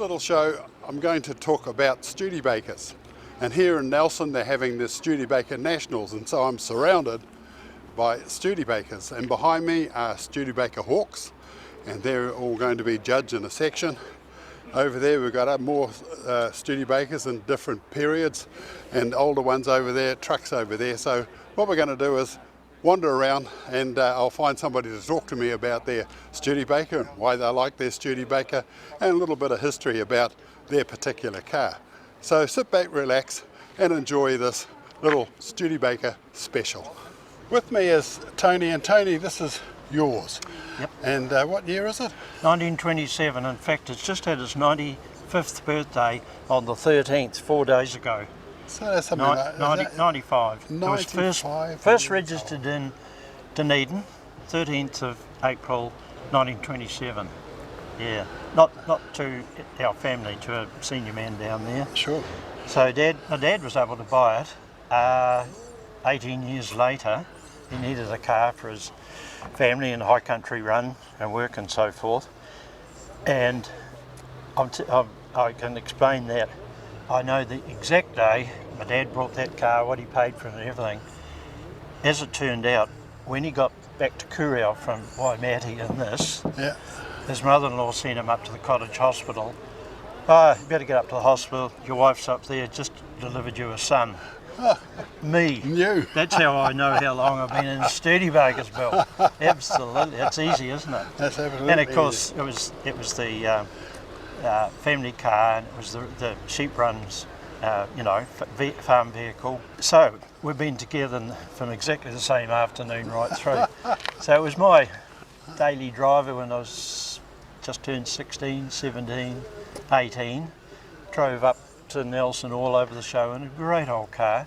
little show I'm going to talk about Studebakers, and here in Nelson they're having the Studebaker Nationals, and so I'm surrounded by Studebakers, and behind me are Studebaker Hawks, and they're all going to be judged in a section. Over there we've got more Studebakers in different periods, and older ones over there, trucks over there. So what we're going to do is wander around, and I'll find somebody to talk to me about their Studebaker and why they like their Studebaker, and a little bit of history about their particular car. So sit back, relax and enjoy this little Studebaker special. With me is Tony, and Tony, this is yours. Yep. And what year is it? 1927. In fact, it's just had its 95th birthday on the 13th, 4 days ago. So that's something like 95. 95. It was first registered in Dunedin, 13th of April 1927. Yeah, not to our family, to a senior man down there. Sure. So my dad was able to buy it 18 years later. He needed a car for his family and high country run and work and so forth. And I can explain that. I know the exact day my dad brought that car, what he paid for it and everything. As it turned out, when he got back to Kurau from Waimate in this, yeah, his mother-in-law sent him up to the cottage hospital. Oh, you better get up to the hospital, your wife's up there, just delivered you a son. Oh, me. You. That's how I know how long I've been in Studebakers, Bill. Absolutely. It's easy, isn't it? That's absolutely. And of course, it was the family car, and it was the sheep runs, farm vehicle. So we've been together from exactly the same afternoon right through. So it was my daily driver when I was just turned 16, 17, 18. Drove up to Nelson all over the show in a great old car.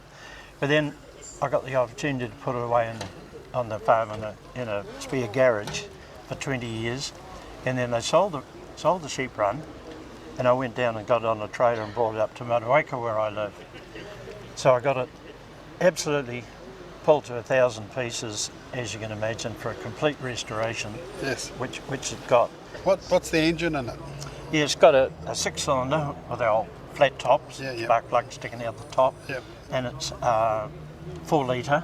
But then I got the opportunity to put it away on the farm in a spare garage for 20 years. And then they sold the sheep run, and I went down and got it on a trailer and brought it up to Matawaika where I live. So I got it absolutely pulled to 1,000 pieces, as you can imagine, for a complete restoration. Yes. Which it got. What's the engine in it? Yeah, it's got a 6-cylinder with the old flat tops, yeah, yeah. spark plug sticking out the top, yep. And it's 4 litre,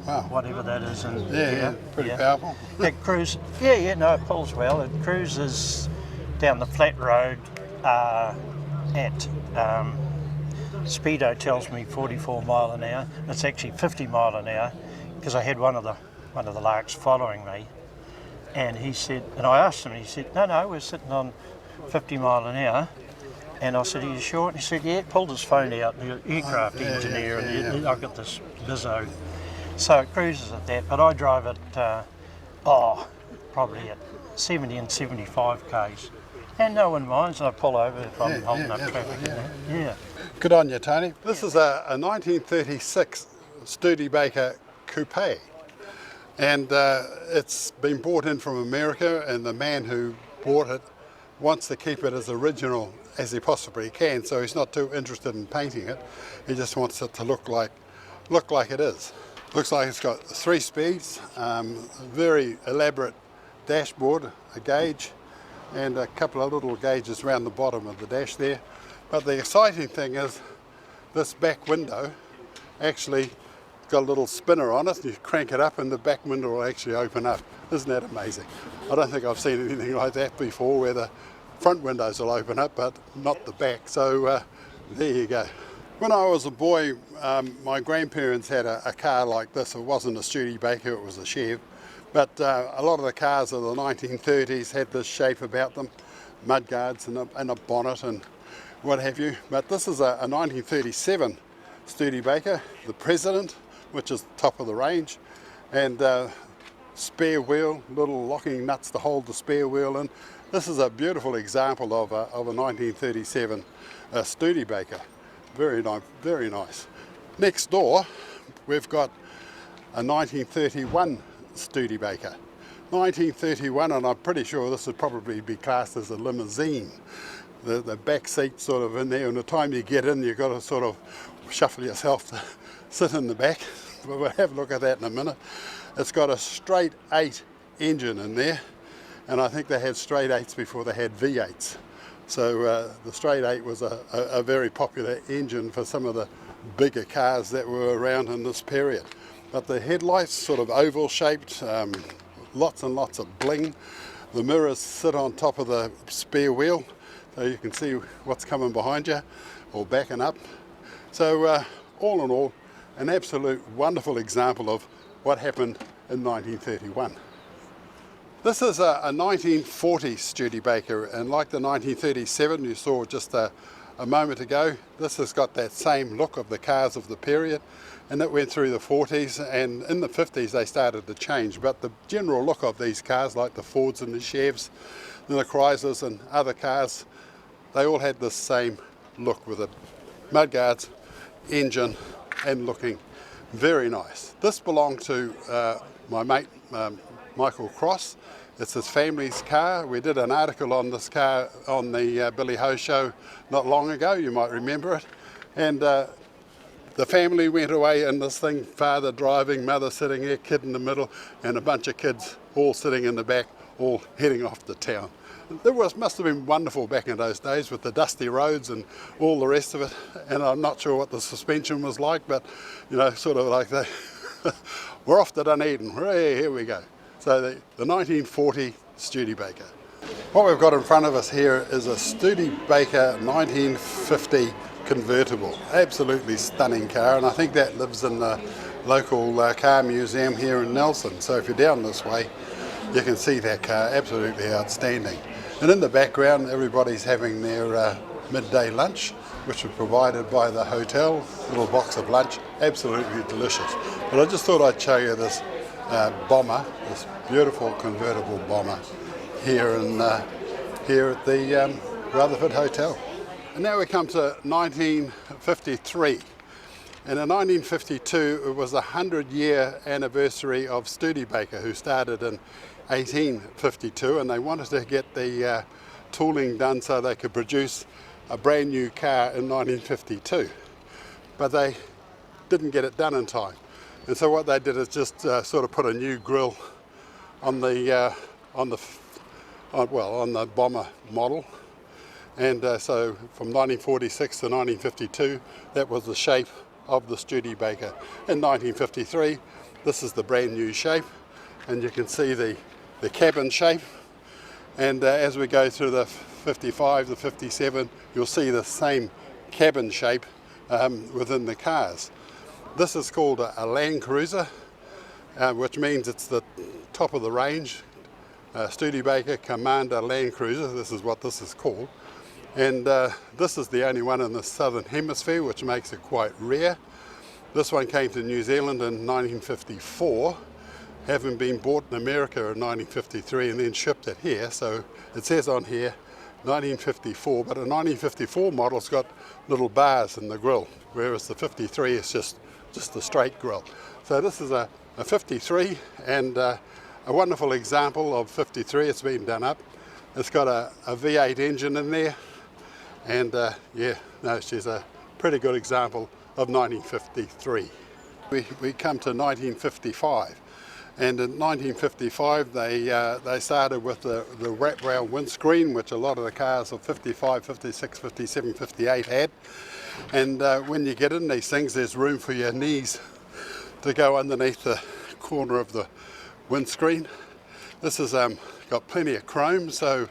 wow, whatever that is. And yeah, pretty powerful. It cruises, no, it pulls well. It cruises down the flat road at Speedo tells me 44 mile an hour. It's actually 50 mile an hour because I had one of the Larks following me, and he said, and I asked him, and he said, no, we're sitting on 50 mile an hour. And I said, are you sure? And he said, yeah. Pulled his phone out, the aircraft engineer, and I've got this bizzo. So it cruises at that, but I drive it probably at 70 and 75 k's. And no one minds, I pull over if I'm holding up traffic. Yeah. Good on you, Tony. This is a 1936 Studebaker coupe, and it's been brought in from America, and the man who bought it wants to keep it as original as he possibly can, so he's not too interested in painting it. He just wants it to look like it is. Looks like it's got 3 speeds, a very elaborate dashboard, a gauge, and a couple of little gauges around the bottom of the dash there. But the exciting thing is this back window actually got a little spinner on it. You crank it up and the back window will actually open up. Isn't that amazing? I don't think I've seen anything like that before, where the front windows will open up but not the back. So there you go. When I was a boy, my grandparents had a car like this. It wasn't a Studebaker, it was a Chev. But a lot of the cars of the 1930s had this shape about them, mudguards and a bonnet and what have you. But this is a 1937 Studebaker, the President, which is top of the range, and spare wheel, little locking nuts to hold the spare wheel in. This is a beautiful example of a 1937 Studebaker. Very nice, very nice. Next door, we've got a 1931 Studebaker. 1931, and I'm pretty sure this would probably be classed as a limousine. The back seat sort of in there, and the time you get in, you've got to sort of shuffle yourself to sit in the back. But we'll have a look at that in a minute. It's got a straight 8 engine in there, and I think they had straight 8s before they had V8s. So the straight 8 was a very popular engine for some of the bigger cars that were around in this period. But the headlights sort of oval shaped, lots and lots of bling. The mirrors sit on top of the spare wheel, so you can see what's coming behind you or backing up. So all in all, an absolute wonderful example of what happened in 1931. This is a 1940 Studebaker, and like the 1937 you saw just a moment ago, this has got that same look of the cars of the period, and it went through the 40s, and in the 50s they started to change, but the general look of these cars, like the Fords and the Chevs and the Chryslers and other cars, they all had the same look with the mudguards, engine, and looking very nice. This belonged to my mate Michael Cross. It's his family's car. We did an article on this car on the Billy Ho show not long ago, you might remember it. And the family went away in this thing, father driving, mother sitting there, kid in the middle, and a bunch of kids all sitting in the back, all heading off to town. Must have been wonderful back in those days with the dusty roads and all the rest of it. And I'm not sure what the suspension was like, but you know, sort of like we're off to Dunedin. Hooray, here we go. So the 1940 Studebaker. What we've got in front of us here is a Studebaker 1950 convertible. Absolutely stunning car, and I think that lives in the local car museum here in Nelson. So if you're down this way, you can see that car, absolutely outstanding. And in the background, everybody's having their midday lunch, which was provided by the hotel, little box of lunch, absolutely delicious. But I just thought I'd show you this bomber, this beautiful convertible bomber here at the Rutherford Hotel. And now we come to 1953. And in 1952 it was the 100-year anniversary of Studebaker, who started in 1852, and they wanted to get the tooling done so they could produce a brand new car in 1952. But they didn't get it done in time. And so what they did is just sort of put a new grille on the bomber model, and so from 1946 to 1952 that was the shape of the Studebaker. In 1953 this is the brand new shape, and you can see the cabin shape, and as we go through the 55, the 57, you'll see the same cabin shape within the cars. This is called a Land Cruiser, which means it's the top of the range. Studebaker Commander Land Cruiser, this is what this is called. And this is the only one in the southern hemisphere, which makes it quite rare. This one came to New Zealand in 1954, having been bought in America in 1953 and then shipped it here. So it says on here 1954, but a 1954 model's got little bars in the grille, whereas the 53 is just a straight grille. So this is a 53, and a wonderful example of 53. It's been done up. It's got a V8 engine in there, and she's a pretty good example of 1953. We come to 1955, and in 1955 they started with the wrap-round windscreen, which a lot of the cars of 55, 56, 57, 58 had. And when you get in these things, there's room for your knees to go underneath the corner of the windscreen. This has got plenty of chrome, so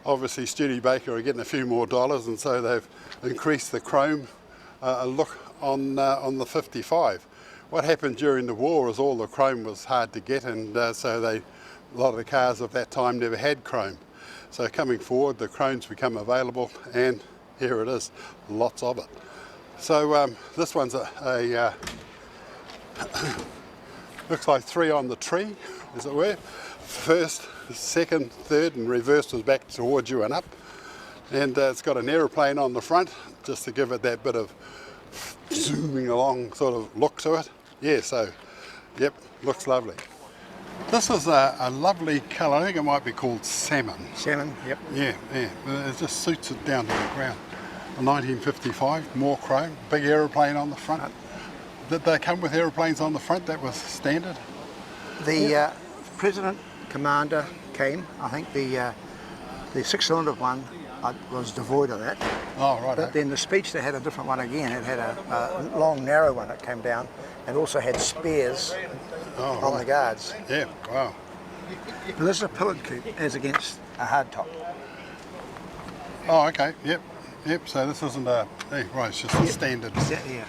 obviously Studebaker are getting a few more dollars, and so they've increased the chrome look on the 55. What happened during the war is all the chrome was hard to get, and so a lot of the cars of that time never had chrome. So coming forward, the chrome's become available, and here it is, lots of it. So this one's a looks like 3 on the tree, as it were. First, second, third, and reverse was back towards you and up. And it's got an aeroplane on the front, just to give it that bit of zooming along sort of look to it. Yeah, so, yep, looks lovely. This is a lovely colour. I think it might be called salmon. Salmon, yep. Yeah. It just suits it down to the ground. 1955, more chrome, big aeroplane on the front. Did they come with aeroplanes on the front? That was standard? The President Commander came, I think the 6-cylinder one I was devoid of that. Oh, right. But then the Speedster had a different one again. It had a long, narrow one that came down, and also had spares on the guards. Yeah, wow. And this is a pillared coupe as against a hardtop. Oh, okay, yep. So this isn't a, right, it's just a standard. Yeah.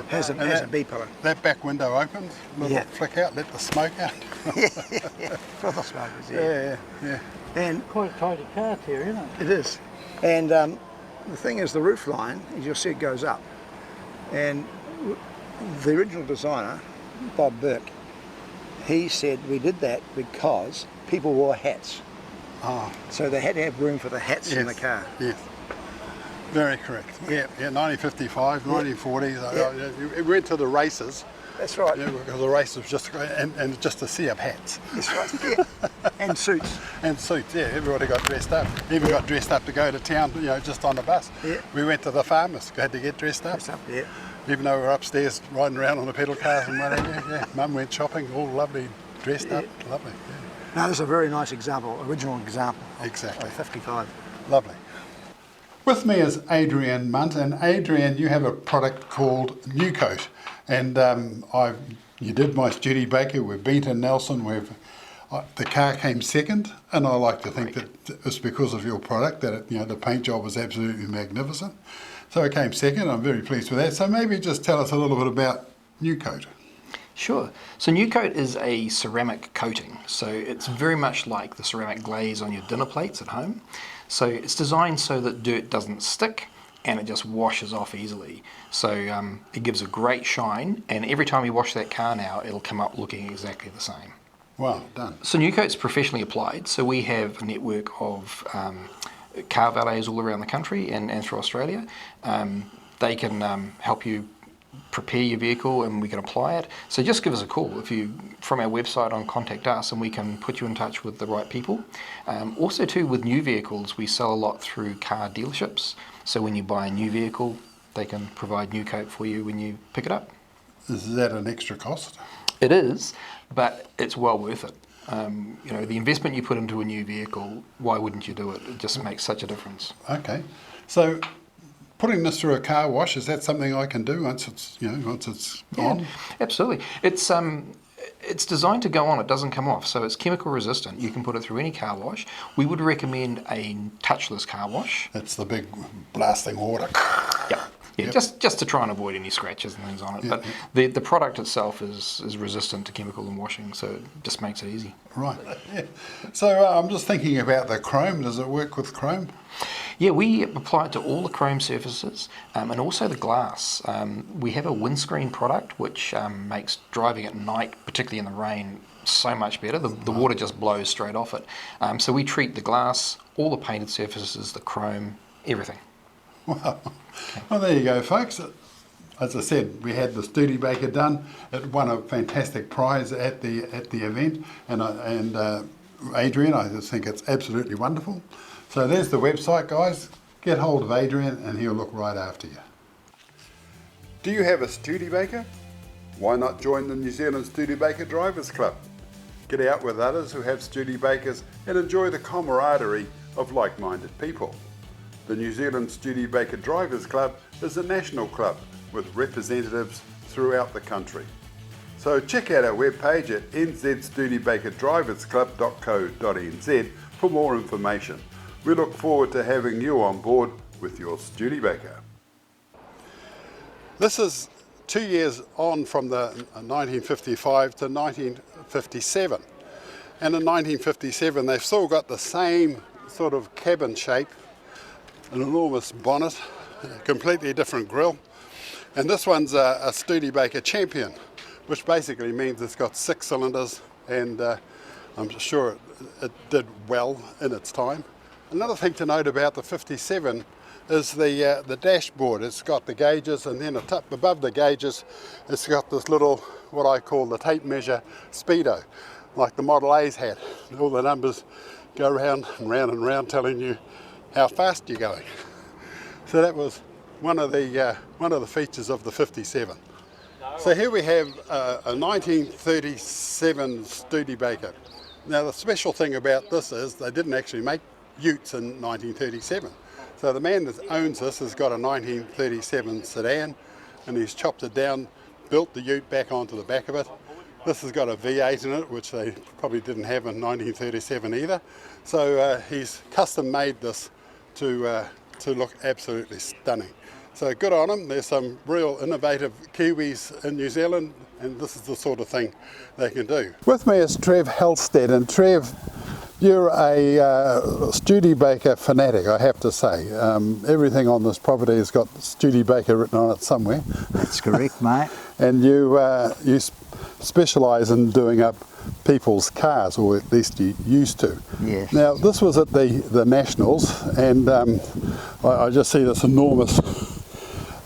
Has a B pillar. That back window opens, little flick out, let the smoke out. For the smokers, Yeah. And Quite a tidy car here, isn't it? it is. And the thing is, the roof line, as you'll see, it goes up. And the original designer, Bob Burke, he said we did that because people wore hats. Oh, So they had to have room for the hats in the car. yes. Very correct. Yeah, 1955, 1940. We went to the races. That's right. Yeah, because the race was just and just a sea of hats. That's right. Yeah. And suits. And suits, yeah, everybody got dressed up. Even got dressed up to go to town, just on the bus. Yeah. We went to the farmers, had to get dressed up. Dressed up, yeah. Even though we were upstairs riding around on the pedal cars and whatever, yeah. Mum went shopping, all lovely, dressed up, lovely. Yeah. Now, this is a very nice example, original example. Exactly. Of 55. Lovely. With me is Adrian Munt, and Adrian, you have a product called New Coat, and you did my Studebaker. We've been to Nelson. The car came second, and I like to think that it's because of your product that the paint job was absolutely magnificent. So it came second. I'm very pleased with that. So maybe just tell us a little bit about New Coat. Sure. So New Coat is a ceramic coating. So it's very much like the ceramic glaze on your dinner plates at home. So it's designed so that dirt doesn't stick and it just washes off easily. So it gives a great shine, and every time you wash that car now, it'll come up looking exactly the same. Wow, done. So New Coat's professionally applied. So we have a network of car valets all around the country and through Australia. They can help you prepare your vehicle and we can apply it. So just give us a call from our website on Contact Us, and we can put you in touch with the right people. Also too, with new vehicles, we sell a lot through car dealerships. So when you buy a new vehicle, they can provide New Coat for you when you pick it up. Is that an extra cost? It is, but it's well worth it. The investment you put into a new vehicle, why wouldn't you do it? It just makes such a difference. Okay. So putting this through a car wash, is that something I can do once it's on? Absolutely. It's designed to go on, it doesn't come off, so it's chemical resistant. You can put it through any car wash. We would recommend a touchless car wash. It's the big blasting water. Yeah, just to try and avoid any scratches and things on it. But the product itself is resistant to chemical and washing, so it just makes it easy. Right. Yeah. So I'm just thinking about the chrome. Does it work with chrome? Yeah, we apply it to all the chrome surfaces and also the glass. We have a windscreen product which makes driving at night, particularly in the rain, so much better. The water just blows straight off it. So we treat the glass, all the painted surfaces, the chrome, everything. Wow. Well, there you go, folks. As I said, we had the Studebaker done. It won a fantastic prize at the event, and Adrian, I just think it's absolutely wonderful. So there's the website, guys. Get hold of Adrian, and he'll look right after you. Do you have a Studebaker? Why not join the New Zealand Studebaker Drivers Club? Get out with others who have Studebakers and enjoy the camaraderie of like-minded people. The New Zealand Studebaker Drivers Club is a national club with representatives throughout the country. So check out our webpage at nzstudebakerdriversclub.co.nz for more information. We look forward to having you on board with your Studebaker. This is 2 years on from the 1955 to 1957. And in 1957 they've still got the same sort of cabin shape, an enormous bonnet, a completely different grille. And this one's a Studebaker Champion, which basically means it's got 6 cylinders, and I'm sure it did well in its time. Another thing to note about the 57 is the dashboard. It's got the gauges, and then above the gauges it's got this little, what I call the tape measure speedo, like the Model A's had. All the numbers go round and round and round telling you how fast you're going. So that was one of the features of the 57. So here we have a 1937 Studebaker. Now the special thing about this is they didn't actually make utes in 1937. So the man that owns this has got a 1937 sedan, and he's chopped it down, built the ute back onto the back of it. This has got a V8 in it, which they probably didn't have in 1937 either. So he's custom made this to look absolutely stunning. So good on him. There's some real innovative Kiwis in New Zealand, and this is the sort of thing they can do. With me is Trev Halstead, and Trev, you're a Studebaker fanatic, I have to say. Everything on this property has got Studebaker written on it somewhere. That's correct, mate. And you specialise in doing up people's cars, or at least you used to. Yes. Now, this was at the Nationals, and I just see this enormous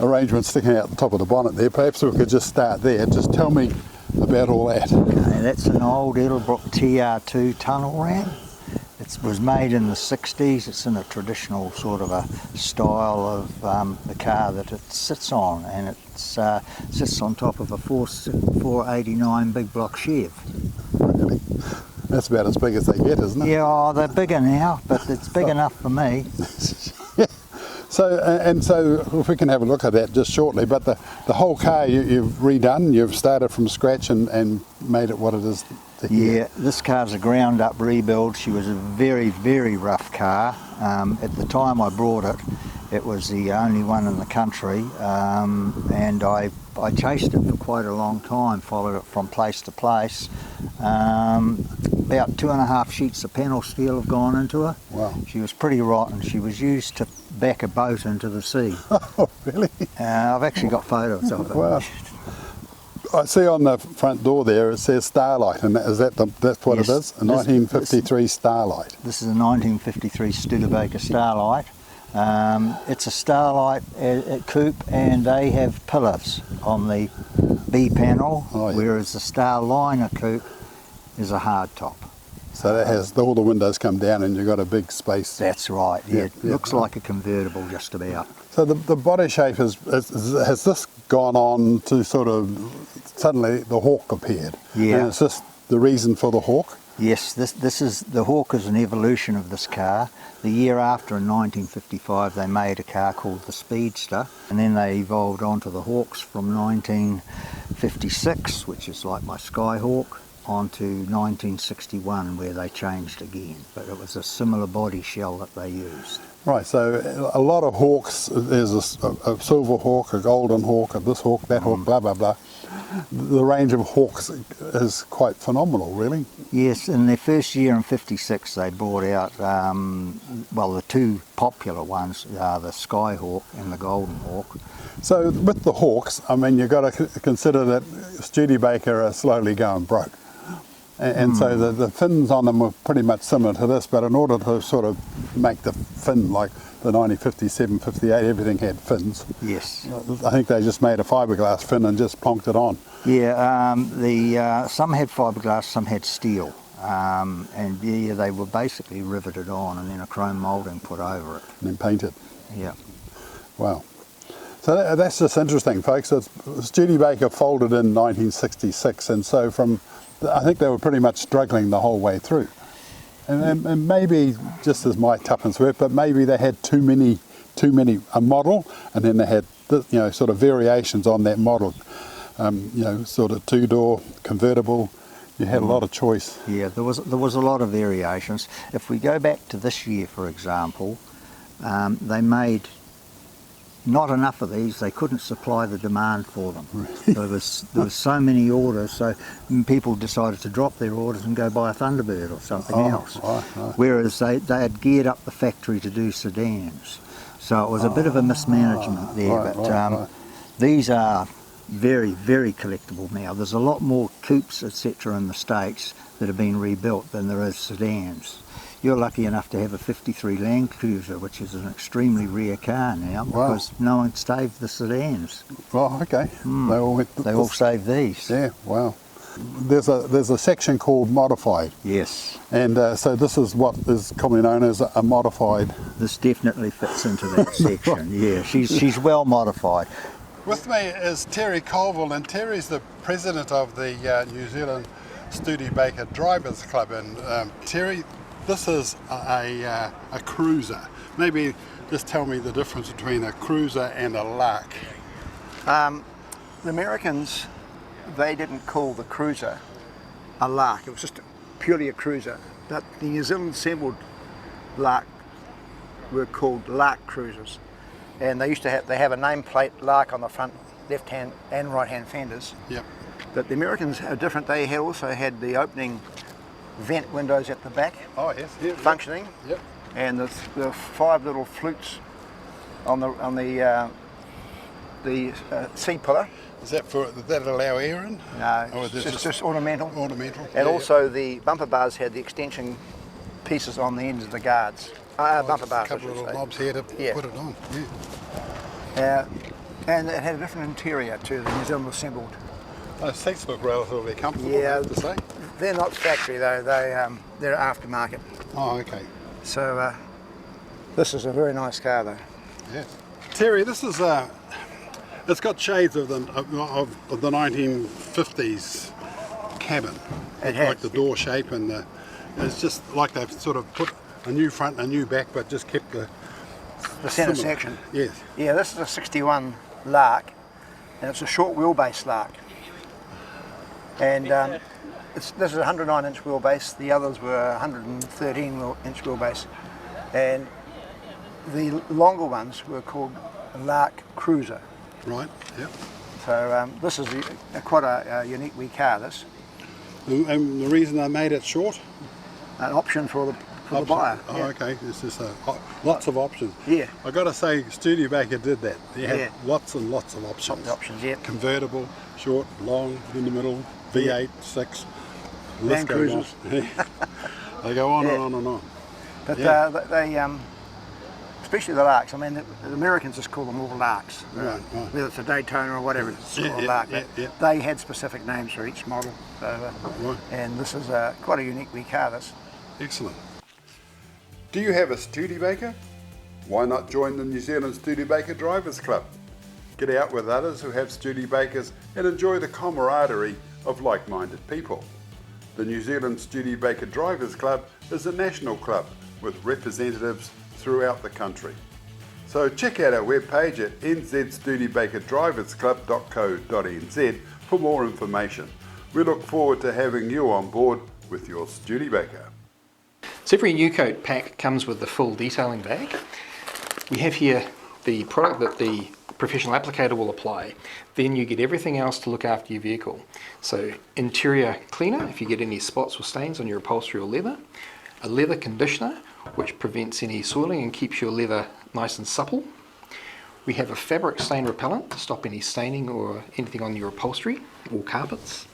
arrangement sticking out the top of the bonnet there. Perhaps we could just start there. Just tell me about all that. Okay, that's an old Edelbrook TR2 tunnel ramp. It was made in the 60s. It's in a traditional sort of a style of the car that it sits on, and it sits on top of a 489 big block Chev. Really? That's about as big as they get, isn't it? Yeah, oh, they're bigger now, but it's big enough for me. So if we can have a look at that just shortly, but the whole car you've redone, you've started from scratch and made it what it is here. Yeah, this car's a ground up rebuild. She was a very, very rough car. At the time I brought it, it was the only one in the country, and I chased it for quite a long time, followed it from place to place. About 2.5 sheets of panel steel have gone into her. Wow. She was pretty rotten. She was used to back a boat into the sea. Oh, really? I've actually got photos of it. Wow. I see on the front door there it says Starlight, and that's what Yes, it is? A 1953 Starlight. This is a 1953 Studebaker Starlight. It's a Starlight coupe, and they have pillars on the B panel, Oh, yeah. whereas the Starliner coupe is a hard top. So that has all the windows come down and you've got a big space. That's right. Yeah, it yeah. looks like a convertible just about. So the body shape has this gone on to sort of, suddenly the Hawk appeared? Yeah. And is this the reason for the Hawk? Yes, the Hawk is an evolution of this car. The year after, in 1955, they made a car called the Speedster, and then they evolved onto the Hawks from 1956, which is like my Skyhawk, onto 1961, where they changed again. But it was a similar body shell that they used. Right, so a lot of Hawks, there's a silver Hawk, a golden Hawk, this Hawk, that Hawk, blah, blah, blah. The range of Hawks is quite phenomenal, really. Yes, in their first year in 56 they brought out, the two popular ones are the Skyhawk and the Golden Hawk. So with the Hawks, I mean, you've got to consider that Studebaker are slowly going broke. And so the fins on them were pretty much similar to this, but in order to sort of make the fin like the 1957, 58, everything had fins. Yes. I think they just made a fiberglass fin and just plonked it on. Yeah, some had fiberglass, some had steel, and yeah, they were basically riveted on and then a chrome moulding put over it. And then painted. Yeah. Wow. So that's just interesting, folks. Studebaker folded in 1966, and so I think they were pretty much struggling the whole way through. And maybe, just as my tuppence worth, but maybe they had too many a model, and then they had sort of variations on that model. Sort of two-door convertible. You had a lot of choice. Yeah, there was a lot of variations. If we go back to this year, for example, they made not enough of these. They couldn't supply the demand for them. There was so many orders, so people decided to drop their orders and go buy a Thunderbird or something else. Right. Whereas they had geared up the factory to do sedans. So it was a bit of a mismanagement there. Right. These are very, very collectible now. There's a lot more coupes, etc. in the States that have been rebuilt than there is sedans. You're lucky enough to have a 53 Land Cruiser, which is an extremely rare car now, because no one saved the sedans. Oh, okay. They all saved these. Yeah, wow. There's a section called modified. Yes. And so this is what is commonly known as a modified. This definitely fits into that section. Yeah, she's well modified. With me is Terry Colville, and Terry's the president of the New Zealand Studebaker Drivers Club. And Terry, this is a cruiser. Maybe just tell me the difference between a cruiser and a Lark. The Americans, they didn't call the cruiser a Lark. It was just purely a cruiser. But the New Zealand assembled Lark were called Lark cruisers, and they have a nameplate Lark on the front left-hand and right-hand fenders. Yep. But the Americans are different. They also had the opening vent windows at the back. Oh yes. Yep. Functioning. Yep. And the 5 little flutes on the seat pillar. Is that did that allow air in? No, Or it's is it just ornamental. ornamental. And also the bumper bars had the extension pieces on the ends of the guards. Bumper bars, A couple of little knobs here to put it on. Yeah. And it had a different interior to the New Zealand assembled. Those seats look relatively comfortable, I Yeah, have to say. they're not factory though. They're aftermarket. Oh, okay. So this is a very nice car though. Yes. Terry, this is it's got shades of the 1950s cabin. It has. Like the door shape, and it's just like they've sort of put a new front and a new back, but just kept the centre similar. section. Yes. Yeah, this is a 61 Lark, and it's a short wheelbase Lark. And this is a 109-inch wheelbase. The others were 113-inch wheelbase, and the longer ones were called Lark Cruiser. Right. Yep. So this is quite a unique wee car. This And the reason they made it short? an option for the buyer. Oh, yeah. okay. It's just lots of options. Yeah. I got to say, Studebaker did that. They had Yeah. lots and lots of options. Lots of options, yeah. Convertible, short, long, in the middle, V8, 6. the list Land goes on. cruisers. They go on Yeah. and on and on. But Yeah. they especially the Larks. I mean, the Americans just call them all Larks. Right. Whether it's a Daytona or whatever, it's Yeah, called a yeah, Lark. yeah, But yeah. they had specific names for each model. So, Right. and this is quite a unique wee car. This. Excellent. Do you have a Studebaker? Why not join the New Zealand Studebaker Drivers Club? Get out with others who have Studebakers and enjoy the camaraderie of like-minded people. The New Zealand Studebaker Drivers Club is a national club with representatives throughout the country. So check out our webpage at nzstudebakerdriversclub.co.nz for more information. We look forward to having you on board with your Studebaker. So every new coat pack comes with the full detailing bag. We have here the product that the professional applicator will apply. Then you get everything else to look after your vehicle. So interior cleaner if you get any spots or stains on your upholstery or leather. A leather conditioner which prevents any soiling and keeps your leather nice and supple. We have a fabric stain repellent to stop any staining or anything on your upholstery or carpets.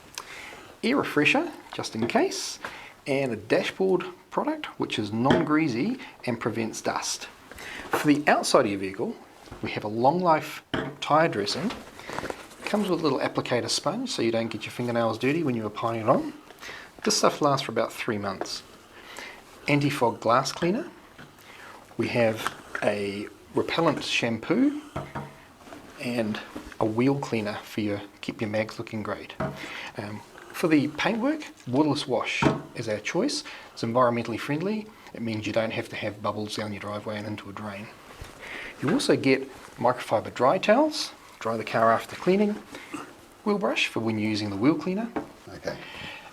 Air refresher just in case. And a dashboard product which is non-greasy and prevents dust. For the outside of your vehicle, we have a long life tyre dressing. Comes with a little applicator sponge so you don't get your fingernails dirty when you're applying it on. This stuff lasts for about 3 months. Anti-fog glass cleaner. We have a repellent shampoo and a wheel cleaner for keep your mags looking great. For the paintwork, woodless wash is our choice. It's environmentally friendly. It means you don't have to have bubbles down your driveway and into a drain. You also get microfiber dry towels, dry the car after cleaning, wheel brush for when you're using the wheel cleaner. Okay.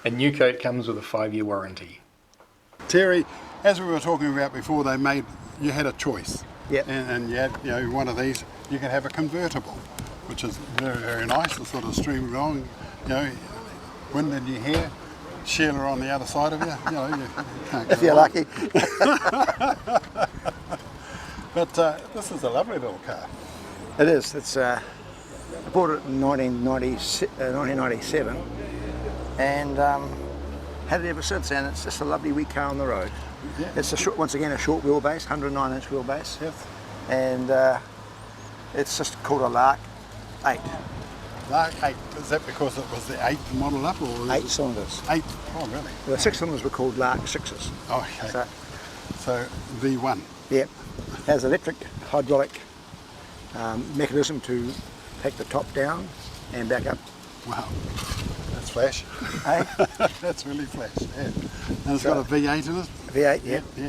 A new coat comes with a 5-year warranty. Terry, as we were talking about before, you had a choice. Yep. And you had, one of these, you can have a convertible, which is very, very nice to sort of stream along, wind in your hair, Sheila on the other side of you, you can't If go you're wrong. lucky. But this is a lovely little car. It is. It's I bought it in 1997 and had it ever since, and it's just a lovely wee car on the road. Yeah. It's once again a short wheelbase, 109-inch wheelbase, Yes. and it's just called a Lark 8. Lark 8, is that because it was the 8th model up? Or is 8 it cylinders. 8? Oh, really? The 6 cylinders were called Lark 6s. Oh, okay. So V1. Yep. Has electric hydraulic mechanism to take the top down and back up. Wow. That's flash. Hey? That's really flash, yeah. And it's got a V8 in it? V8, yeah. Yeah.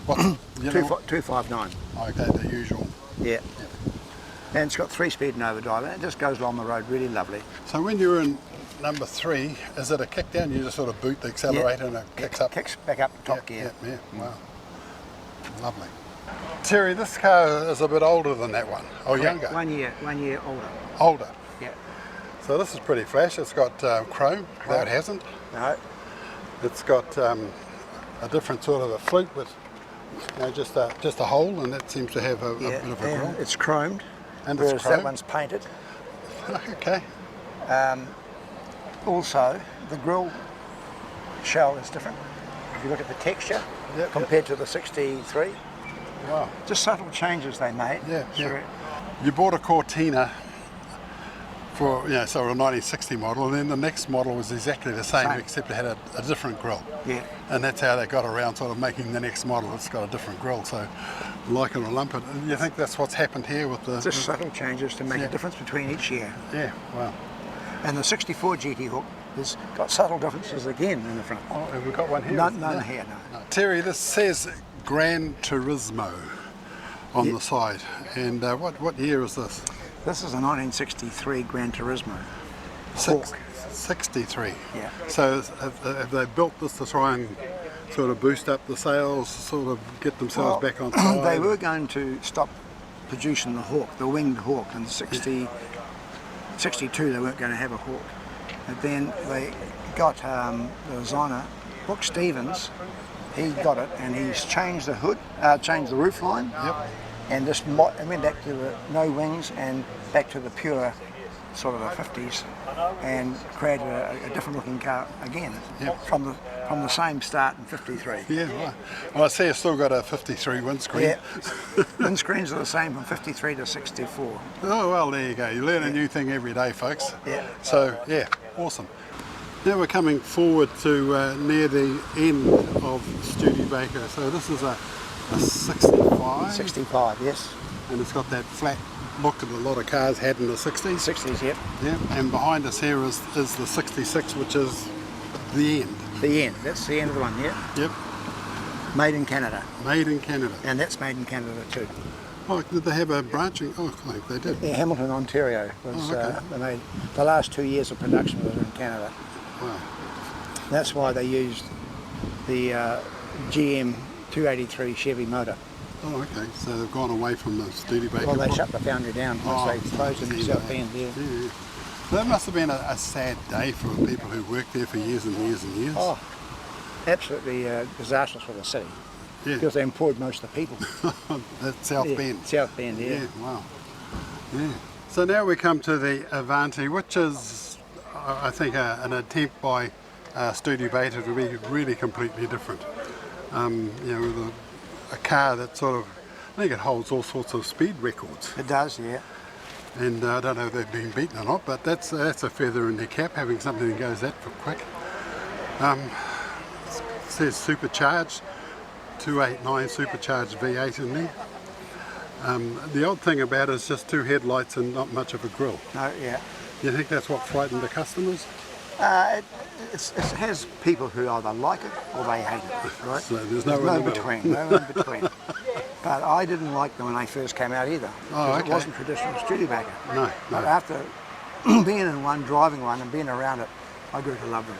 What? You know, 259. okay, the usual. Yeah. And it's got 3-speed and overdrive, and it just goes along the road really lovely. So when you're in number 3, is it a kick down? You just sort of boot the accelerator and it kicks up? Kicks back up to top gear. Yeah, wow. Lovely. Terry, this car is a bit older than that one, or younger? 1 year older. Older. Yeah. So this is pretty flash. It's got chrome, though it hasn't. No. It's got a different sort of a flute with just a hole, and that seems to have a bit of a grill. It's chromed, And whereas it's chrome. that one's painted. Okay. Also, the grille shell is different. If you look at the texture Yep, compared to the 63, Wow. just subtle changes they made. Yeah, yeah. Sure. You bought a Cortina for, so a 1960 model, and then the next model was exactly the same. Same. Except it had a different grille. Yeah. And that's how they got around sort of making the next model. It's got a different grille, so like it or lump it. And you think that's what's happened here with the... Just subtle changes to make a difference between each year. Yeah, wow. And the 64 GT hook has got subtle differences again in the front. Oh, have we got one here? None here, no. Terry, this says Gran Turismo on the side. And what year is this? This is a 1963 Gran Turismo. Hawk. 63. Yeah. So have they built this to try and sort of boost up the sales, sort of get themselves back on side? They were going to stop producing the Hawk, the winged Hawk, in 62 they weren't going to have a Hawk. But then they got the designer, Brooke Stevens, he got it and he's changed the hood, changed the roof line. Yep. And just went back to the no wings and back to the pure sort of the 50s, and created a different looking car again. Yep. From the same start in 53. Yeah, right. Well, I see it's still got a 53 windscreen. Yeah. Windscreens are the same from 53 to 64. Oh, well, there you go. You learn a new thing every day, folks. Yeah. So, yeah, awesome. Now we're coming forward to near the end of Studebaker. So this is a 65. 65, yes. And it's got that flat look that a lot of cars had in the 60s. 60s, yep. Yeah, and behind us here is the 66, which is the end. The end. That's the end of the one, yeah. Yep, Made in Canada. made in Canada. And that's made in Canada too. Oh, did they have a branching? Oh, I think they did. Yeah, Hamilton, Ontario was okay. they made the last 2 years of production was in Canada. Wow. That's why they used the GM 283 Chevy motor. Oh, okay. So they've gone away from the Studebaker. Well, they shut the foundry down once they closed it in South Bend. Yeah. Yeah. So that must have been a sad day for people who worked there for years and years and years. Oh, absolutely disastrous for the city Yeah. because they employed most of the people. That's South Bend. South Bend, yeah. Yeah, wow. Yeah. So now we come to the Avanti, which is, I think, an attempt by Studebaker to be really completely different. With a car that sort of, I think it holds all sorts of speed records. It does, yeah. And I don't know if they've been beaten or not, but that's a feather in their cap, having something that goes that quick. It says supercharged, 289 supercharged V8 in there. The odd thing about it is just 2 headlights and not much of a grille. No, yeah. Do you think that's what frightened the customers? It has people who either like it or they hate it, right? So there's no in the between, no in between. But I didn't like them when they first came out either. Oh, Because okay. It wasn't traditional Studebaker. No, But no. after being in one, driving one, and being around it, I grew to love them.